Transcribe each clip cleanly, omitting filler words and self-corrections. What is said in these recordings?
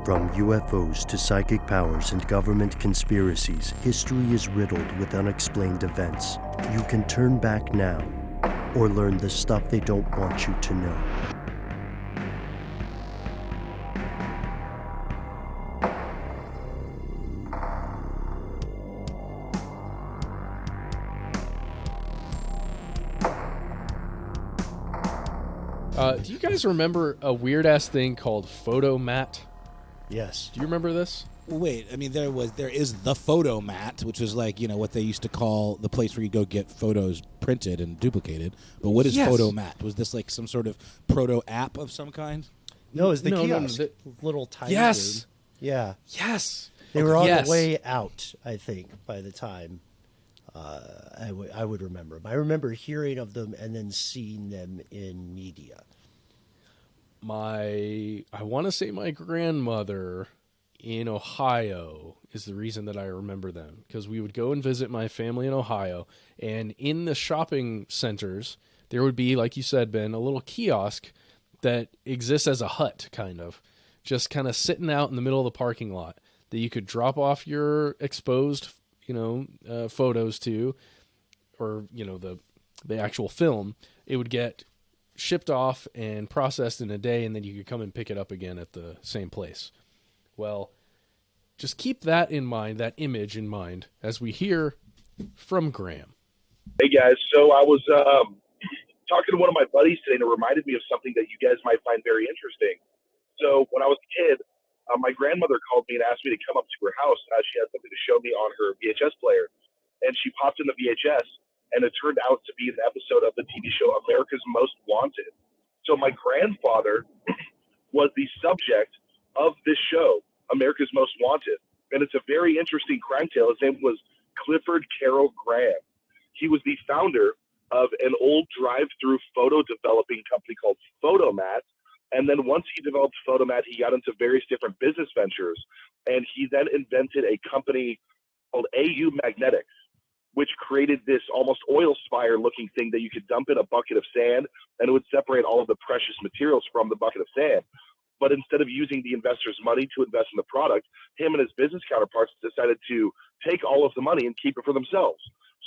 From UFOs to psychic powers and government conspiracies, history is riddled with unexplained events. You can turn back now or learn the stuff they don't want you to know. Do you guys remember a weird-ass thing called Photomat? Yes. Do you remember this? Wait, I mean, there is the Photomat, which is like, what they used to call the place where you go get photos printed and duplicated. But what is Photomat? Was this like some sort of proto-app of some kind? No, it's the No, kiosk. Little tiny Yes. room. Yeah. Yes. They were on Yes. the way out, I think, by the time I would remember them. I remember hearing of them and then seeing them in media. I want to say my grandmother in Ohio is the reason that I remember them, because we would go and visit my family in Ohio, and in the shopping centers there would be, like you said, Ben, a little kiosk that exists as a hut, just kind of sitting out in the middle of the parking lot that you could drop off your exposed photos to, or the actual film. It would get shipped off and processed in a day, and then you could come and pick it up again at the same place. Well, just keep that in mind, that image in mind, as we hear from Graham. Hey guys, so I was talking to one of my buddies today, and it reminded me of something that you guys might find very interesting. So when I was a kid, my grandmother called me and asked me to come up to her house. She had something to show me on her VHS player, and she popped in the VHS, and it turned out to be an episode of the TV show America's Most Wanted. So my grandfather was the subject of this show, America's Most Wanted. And it's a very interesting crime tale. His name was Clifford Carroll Graham. He was the founder of an old drive-through photo developing company called Photomat. And then once he developed Photomat, he got into various different business ventures. And he then invented a company called AU Magnetics, which created this almost oil spire looking thing that you could dump in a bucket of sand, and it would separate all of the precious materials from the bucket of sand. But instead of using the investor's money to invest in the product, him and his business counterparts decided to take all of the money and keep it for themselves.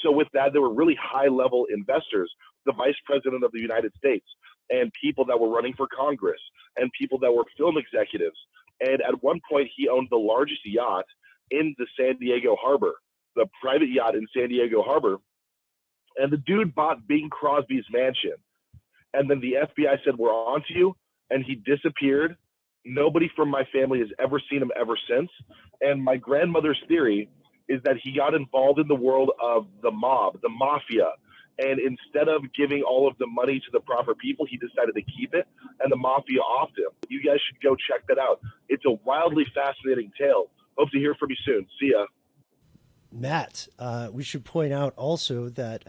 So with that, there were really high-level investors, the vice president of the United States, and people that were running for Congress, and people that were film executives. And at one point, he owned the largest yacht in the San Diego harbor, the private yacht in San Diego harbor. And the dude bought Bing Crosby's mansion. And then the FBI said, "We're on to you." And he disappeared. Nobody from my family has ever seen him ever since. And my grandmother's theory is that he got involved in the world of the mob, the mafia. And instead of giving all of the money to the proper people, he decided to keep it, and the mafia offed him. You guys should go check that out. It's a wildly fascinating tale. Hope to hear from you soon. See ya. Matt, we should point out also that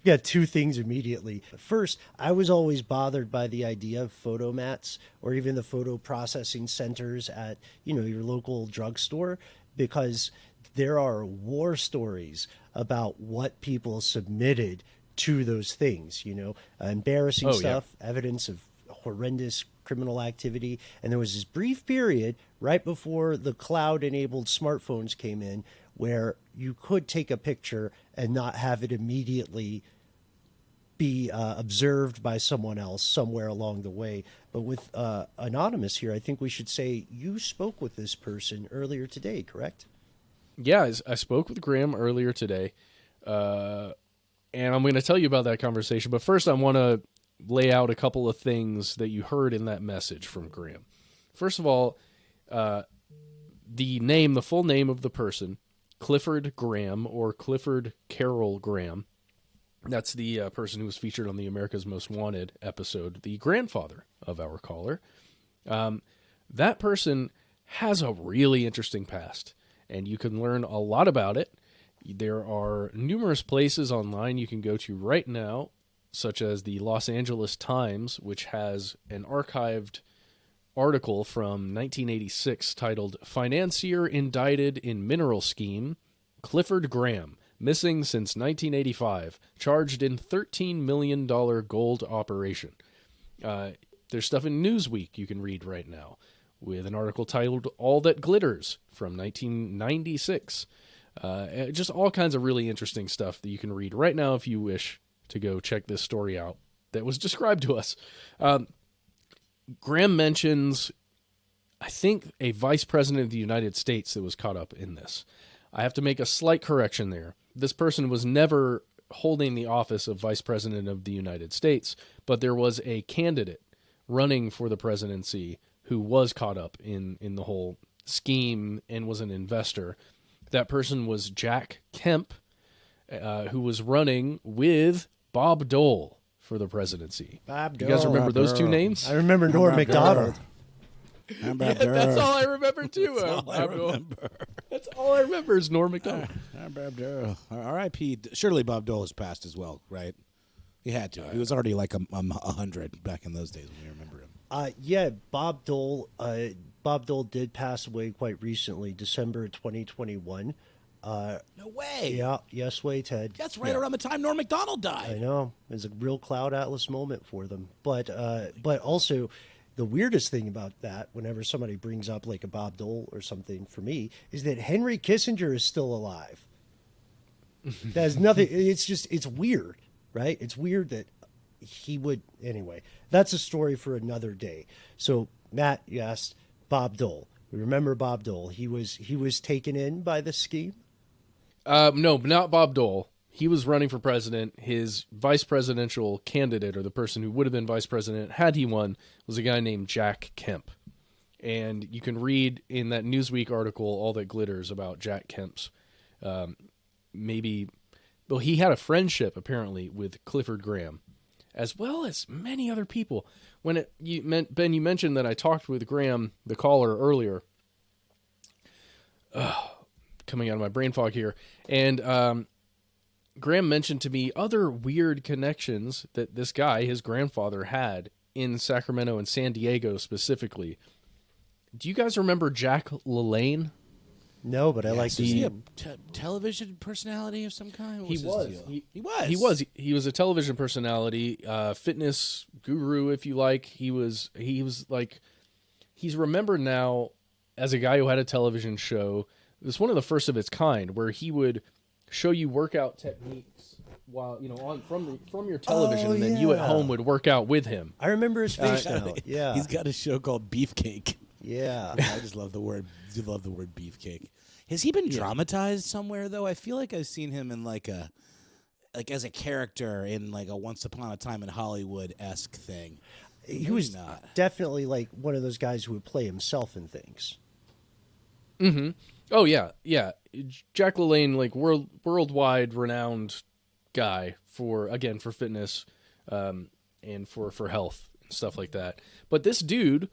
we got two things immediately. First, I was always bothered by the idea of photomats or even the photo processing centers at, your local drugstore, because there are war stories about what people submitted to those things, embarrassing stuff, evidence of horrendous criminal activity. And there was this brief period right before the cloud-enabled smartphones came in where you could take a picture and not have it immediately be observed by someone else somewhere along the way. But with Anonymous here, I think we should say you spoke with this person earlier today, correct? Yeah, I spoke with Graham earlier today, and I'm going to tell you about that conversation. But first, I want to lay out a couple of things that you heard in that message from Graham. First of all, the full name of the person, Clifford Graham, or Clifford Carroll Graham. That's the person who was featured on the America's Most Wanted episode, the grandfather of our caller. That person has a really interesting past, and you can learn a lot about it. There are numerous places online you can go to right now, such as the Los Angeles Times, which has an archived article from 1986 titled "Financier Indicted in Mineral Scheme, Clifford Graham, Missing Since 1985, Charged in $13 million Gold Operation." There's stuff in Newsweek you can read right now, with an article titled All That Glitters from 1996. Just all kinds of really interesting stuff that you can read right now if you wish to go check this story out that was described to us. Graham mentions, I think, a vice president of the United States that was caught up in this. I have to make a slight correction there. This person was never holding the office of vice president of the United States, but there was a candidate running for the presidency who was caught up in the whole scheme and was an investor. That person was Jack Kemp, who was running with Bob Dole for the presidency. Bob You guys Dole. remember those two names? I remember Norm Macdonald. That's all I remember too. That's all I remember is Norm Macdonald. R.I.P. Surely Bob Dole has passed as well, right? He had to. He was already like 100 back in those days when we remember him. Yeah, Bob Dole. Bob Dole did pass away quite recently, December 2021. No way. Yeah, yes way, Ted. That's right around the time Norm Macdonald I died. know. It was a real Cloud Atlas moment for them. But also, the weirdest thing about that, whenever somebody brings up like a Bob Dole or something for me, is that Henry Kissinger is still alive. That has nothing. It's weird, right? It's weird that he would. Anyway, that's a story for another day. So, Matt, you asked Bob Dole. We remember Bob Dole. He was taken in by the scheme. No, not Bob Dole. He was running for president. His vice presidential candidate, or the person who would have been vice president had he won, was a guy named Jack Kemp. And you can read in that Newsweek article, All That Glitters, about Jack Kemp's he had a friendship, apparently, with Clifford Graham, as well as many other people. Ben, you mentioned that I talked with Graham, the caller, earlier. Coming out of my brain fog here. And Graham mentioned to me other weird connections that this guy, his grandfather, had in Sacramento and San Diego specifically. Do you guys remember Jack LaLanne? No, but I like Is the he a television personality of some kind? What was his deal? He was a television personality, fitness guru, if you like. He was like, he's remembered now as a guy who had a television show. It was one of the first of its kind, where he would show you workout techniques while from your television, and then you at home would work out with him. I remember his face now. Yeah, He's got a show called Beefcake. yeah. I just love the word. I love the word beefcake. Has he been dramatized somewhere though? I feel like I've seen him in like as a character in like a Once Upon a Time in Hollywood-esque thing. He was definitely like one of those guys who would play himself in things. Mm-hmm. Oh yeah. Jack LaLanne, like worldwide renowned guy for fitness, and for health and stuff like that. But this dude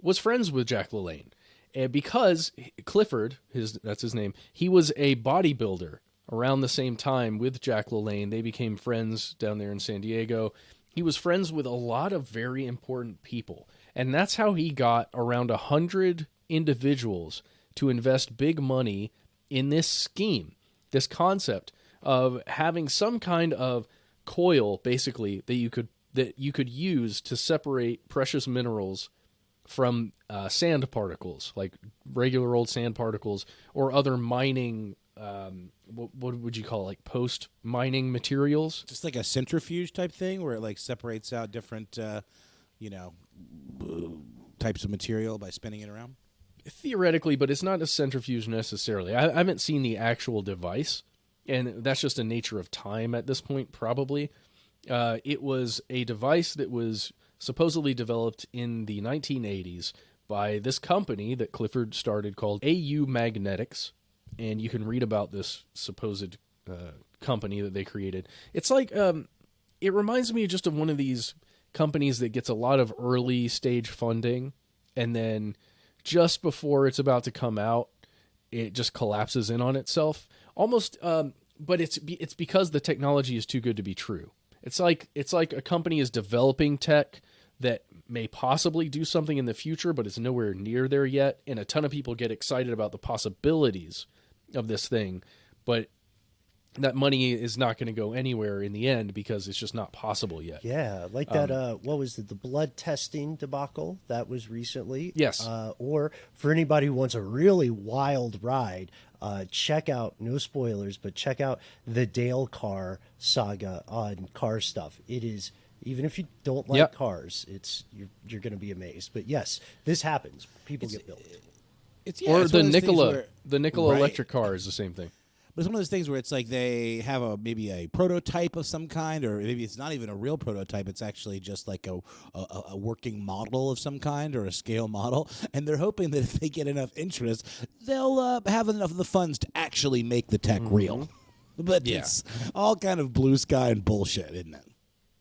was friends with Jack LaLanne, and because Clifford, that's his name, he was a bodybuilder around the same time with Jack LaLanne. They became friends down there in San Diego. He was friends with a lot of very important people, and that's how he got around 100 individuals to invest big money in this scheme, this concept of having some kind of coil, basically, that you could use to separate precious minerals from sand particles, like regular old sand particles, or other mining. What would you call it? Like post mining materials? Just like a centrifuge type thing, where it like separates out different, types of material by spinning it around. Theoretically, but it's not a centrifuge necessarily. I haven't seen the actual device, and that's just a nature of time at this point, probably. It was a device that was supposedly developed in the 1980s by this company that Clifford started called AU Magnetics, and you can read about this supposed company that they created. It's like, it reminds me just of one of these companies that gets a lot of early stage funding, and then just before it's about to come out, it just collapses in on itself. Almost, but it's because the technology is too good to be true. It's like a company is developing tech that may possibly do something in the future, but it's nowhere near there yet. And a ton of people get excited about the possibilities of this thing, but that money is not going to go anywhere in the end because it's just not possible yet. Yeah, like that. What was it? The blood testing debacle that was recently. Yes. Or for anybody who wants a really wild ride, check out, no spoilers, but check out the Dale Carr saga on car stuff. It is, even if you don't like cars, you're going to be amazed. But yes, this happens. People get built. It's Or it's the one of those things Nikola, where- the Nikola Right. electric car is the same thing. But it's one of those things where it's like they have maybe a prototype of some kind, or maybe it's not even a real prototype. It's actually just like a working model of some kind or a scale model. And they're hoping that if they get enough interest, they'll have enough of the funds to actually make the tech real. But Yeah. it's all kind of blue sky and bullshit, isn't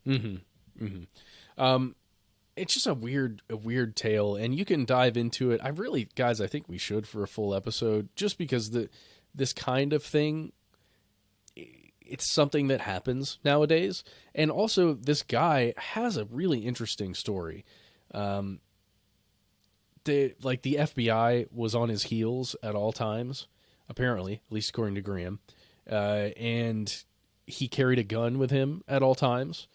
it? It's just a weird tale, and you can dive into it. Guys, I think we should for a full episode, just because this kind of thing, it's something that happens nowadays. And also, this guy has a really interesting story. The FBI was on his heels at all times, apparently, at least according to Graham. And he carried a gun with him at all times.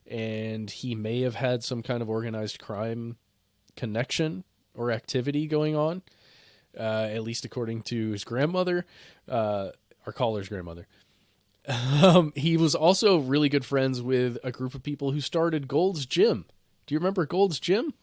And he may have had some kind of organized crime connection or activity going on, at least according to his grandmother, our caller's grandmother. He was also really good friends with a group of people who started Gold's Gym. Do you remember Gold's Gym?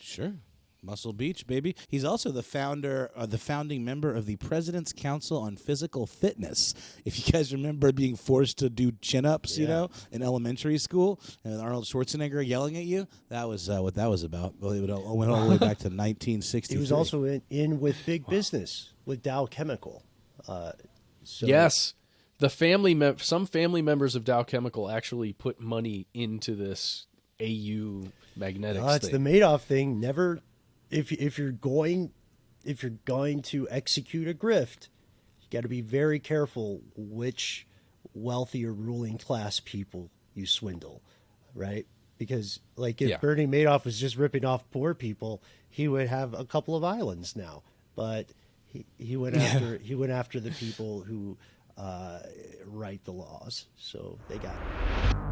Sure. Muscle Beach, baby. He's also the founding member of the President's Council on Physical Fitness. If you guys remember being forced to do chin-ups, you know, in elementary school, and Arnold Schwarzenegger yelling at you, that was what that was about. Well, it went all the way back to 1963. He was also in with big business with Dow Chemical. Yes. Some family members of Dow Chemical actually put money into this AU magnetics It's the thing. Madoff thing. Never, if you're going to execute a grift, you got to be very careful which wealthy or ruling class people you swindle, right? Because like if Bernie Madoff was just ripping off poor people, he would have a couple of islands now. But he went after the people who write the laws, so they got it.